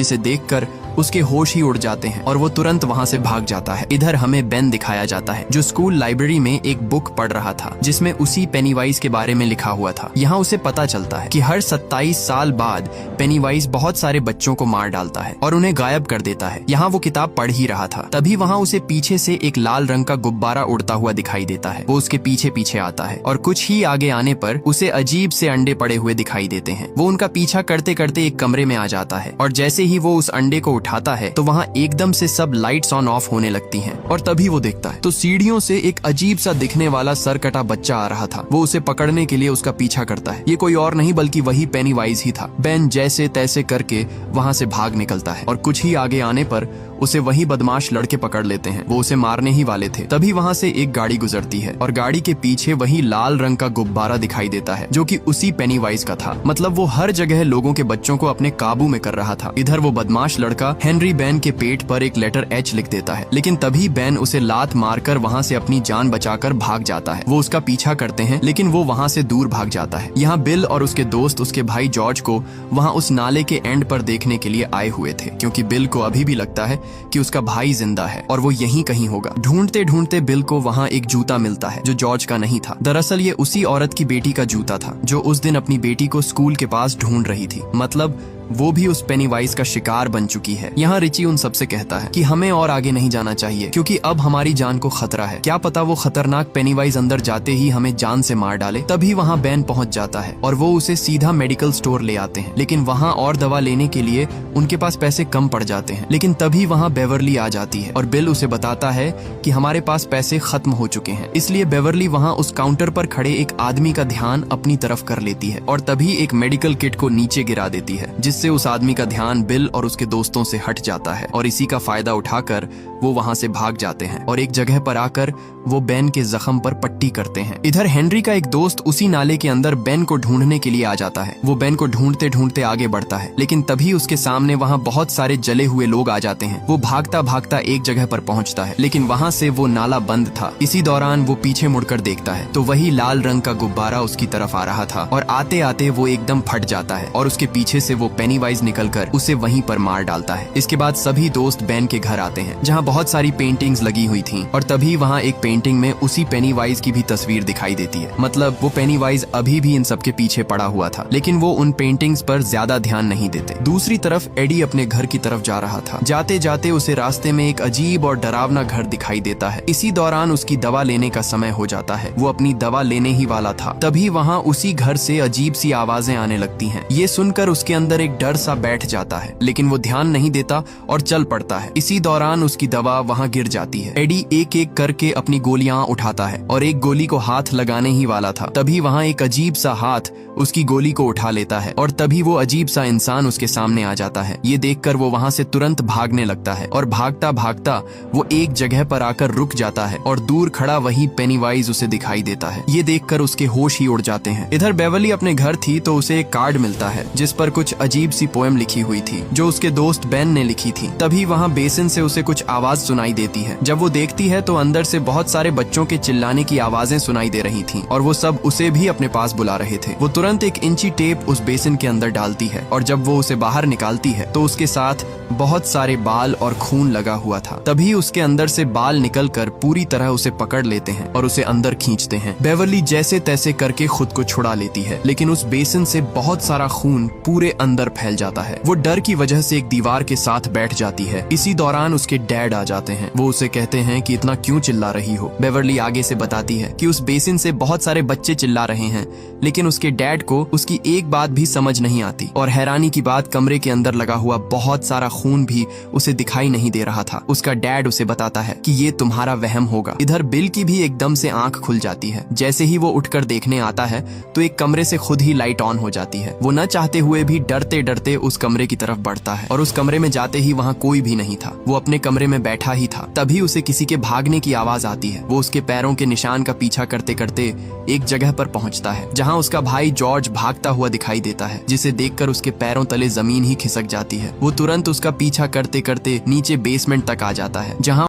जिसे देखकर उसके होश ही उड़ जाते हैं और वो तुरंत वहाँ से भाग जाता है। इधर हमें बेन दिखाया जाता है जो स्कूल लाइब्रेरी में एक बुक पढ़ रहा था जिसमें उसी पेनीवाइज के बारे में लिखा हुआ था। यहाँ उसे पता चलता है कि हर 27 साल बाद पेनीवाइज बहुत सारे बच्चों को मार डालता है और उन्हें गायब कर देता है। यहाँ वो किताब पढ़ ही रहा था, तभी वहाँ उसे पीछे से एक लाल रंग का गुब्बारा उड़ता हुआ दिखाई देता है। वो उसके पीछे पीछे आता है और कुछ ही आगे आने पर उसे अजीब से अंडे पड़े हुए दिखाई देते हैं। वो उनका पीछा करते करते एक कमरे में आ जाता है और जैसे ही वो उस अंडे को उठाता है तो वहाँ एकदम से सब लाइट्स ऑन ऑफ होने लगती हैं और तभी वो देखता है तो सीढ़ियों से एक अजीब सा दिखने वाला सर कटा बच्चा आ रहा था। वो उसे पकड़ने के लिए उसका पीछा करता है। ये कोई और नहीं बल्कि वही पेनीवाइज ही था। बेन जैसे तैसे करके वहाँ से भाग निकलता है और कुछ ही आगे आने पर उसे वही बदमाश लड़के पकड़ लेते हैं। वो उसे मारने ही वाले थे, तभी वहाँ से एक गाड़ी गुजरती है और गाड़ी के पीछे वही लाल रंग का गुब्बारा दिखाई देता है जो कि उसी पेनीवाइज का था। मतलब वो हर जगह लोगों के बच्चों को अपने काबू में कर रहा था। इधर वो बदमाश लड़का हेनरी बेन के पेट पर एक लेटर एच लिख देता है, लेकिन तभी बेन उसे लात मारकर वहाँ से अपनी जान बचाकर भाग जाता है। वो उसका पीछा करते हैं लेकिन वो वहाँ से दूर भाग जाता है। यहाँ बिल और उसके दोस्त उसके भाई जॉर्ज को वहाँ उस नाले के एंड पर देखने के लिए आए हुए थे, क्योंकि बिल को अभी भी लगता है कि उसका भाई जिंदा है और वो यहीं कहीं होगा। ढूंढते ढूंढते बिल को वहाँ एक जूता मिलता है जो जॉर्ज का नहीं था। दरअसल ये उसी औरत की बेटी का जूता था जो उस दिन अपनी बेटी को स्कूल के पास ढूंढ रही थी। मतलब वो भी उस पेनीवाइज का शिकार बन चुकी है। यहाँ रिची उन सबसे कहता है कि हमें और आगे नहीं जाना चाहिए क्योंकि अब हमारी जान को खतरा है। क्या पता वो खतरनाक पेनीवाइज अंदर जाते ही हमें जान से मार डाले। तभी वहाँ बेन पहुँच जाता है और वो उसे सीधा मेडिकल स्टोर ले आते हैं, लेकिन वहाँ और दवा लेने के लिए उनके पास पैसे कम पड़ जाते हैं। लेकिन तभी वहाँ बेवर्ली आ जाती है और बिल उसे बताता है कि हमारे पास पैसे खत्म हो चुके हैं। इसलिए बेवर्ली वहाँ उस काउंटर पर खड़े एक आदमी का ध्यान अपनी तरफ कर लेती है और तभी एक मेडिकल किट को नीचे गिरा देती है, जिससे उस आदमी का ध्यान बिल और उसके दोस्तों से हट जाता है और इसी का फायदा उठाकर वो वहाँ से भाग जाते हैं और एक जगह पर आकर वो बेन के जख्म पर पट्टी करते हैं। इधर हेनरी का एक दोस्त उसी नाले के अंदर बेन को ढूंढने के लिए आ जाता है। वो बेन को ढूंढते ढूंढते आगे बढ़ता है, लेकिन तभी उसके सामने वहाँ बहुत सारे जले हुए लोग आ जाते हैं। वो भागता भागता एक जगह पर पहुँचता है, लेकिन वहाँ से वो नाला बंद था। इसी दौरान वो पीछे मुड़कर देखता है तो वही लाल रंग का गुब्बारा उसकी तरफ आ रहा था और आते आते वो एकदम फट जाता है और उसके पीछे से वो पेनीवाइज निकलकर उसे वहीं पर मार डालता है। इसके बाद सभी दोस्त बेन के घर आते हैं जहाँ बहुत सारी पेंटिंग्स लगी हुई थी और तभी वहाँ एक पेंटिंग में उसी पेनीवाइज की भी तस्वीर दिखाई देती है। मतलब वो पेनीवाइज अभी भी इन सबके पीछे पड़ा हुआ था, लेकिन वो उन पेंटिंग्स पर ज्यादा ध्यान नहीं देते। दूसरी तरफ एडी अपने घर की तरफ जा रहा था। जाते जाते उसे रास्ते में एक अजीब और डरावना घर दिखाई देता है। इसी दौरान उसकी दवा लेने का समय हो जाता है। वो अपनी दवा लेने ही वाला था, तभी वहाँ उसी घर से अजीब सी आवाजें आने लगती हैं। ये सुनकर उसके अंदर एक डर सा बैठ जाता है, लेकिन वो ध्यान नहीं देता और चल पड़ता है। इसी दौरान उसकी दवा वहाँ गिर जाती है। एडी एक एक करके अपनी गोलियां उठाता है और एक गोली को हाथ लगाने ही वाला था, तभी वहाँ एक अजीब सा हाथ उसकी गोली को उठा लेता है और तभी वो अजीब सा इंसान उसके सामने आ जाता है। ये देखकर वो वहाँ से तुरंत भागने लगता है और भागता भागता वो एक जगह पर आकर रुक जाता है और दूर खड़ा वही पेनीवाइज उसे दिखाई देता है। ये देखकर उसके होश ही उड़ जाते हैं। इधर बेवर्ली अपने घर थी तो उसे एक कार्ड मिलता है जिस पर कुछ अजीब सी पोएम लिखी हुई थी जो उसके दोस्त बेन ने लिखी थी। तभी वहाँ बेसिन से उसे कुछ आवाज सुनाई देती है। जब वो देखती है तो अंदर से बहुत सारे बच्चों के चिल्लाने की आवाजें सुनाई दे रही थीं और वो सब उसे भी अपने पास बुला रहे थे। वो तुरंत एक इंची टेप उस बेसिन के अंदर डालती है और जब वो उसे बाहर निकालती है तो उसके साथ बहुत सारे बाल और खून लगा हुआ था। तभी उसके अंदर से बाल निकलकर पूरी तरह उसे पकड़ लेते हैं और उसे अंदर खींचते हैं। बेवर्ली जैसे तैसे करके खुद को छुड़ा लेती है, लेकिन उस बेसिन से बहुत सारा खून पूरे अंदर फैल जाता है। वो डर की वजह से एक दीवार के साथ बैठ जाती है। इसी दौरान उसके डैड आ जाते हैं। वो उसे कहते हैं कि इतना क्यों चिल्ला रही हो। बेवर्ली आगे से बताती है कि उस बेसिन से बहुत सारे बच्चे चिल्ला रहे हैं, लेकिन उसके डैड को उसकी एक बात भी समझ नहीं आती। और हैरानी की बात, कमरे के अंदर लगा हुआ बहुत सारा खून भी उसे दिखाई नहीं दे रहा था। उसका डैड उसे बताता है कि ये तुम्हारा वहम होगा। इधर बिल की भी एकदम से आंख खुल जाती है। जैसे ही वो उठकर देखने आता है तो एक कमरे से खुद ही लाइट ऑन हो जाती है। वो न चाहते हुए भी डरते डरते उस कमरे की तरफ बढ़ता है और उस कमरे में जाते ही वहाँ कोई भी नहीं था। वो अपने कमरे में बैठा ही था, तभी उसे किसी के भागने की आवाज आती है। वो उसके पैरों के निशान का पीछा करते करते एक जगह पर पहुंचता है जहां उसका भाई जॉर्ज भागता हुआ दिखाई देता है, जिसे देखकर उसके पैरों तले जमीन ही खिसक जाती है। वो तुरंत उसका पीछा करते करते नीचे बेसमेंट तक आ जाता है जहां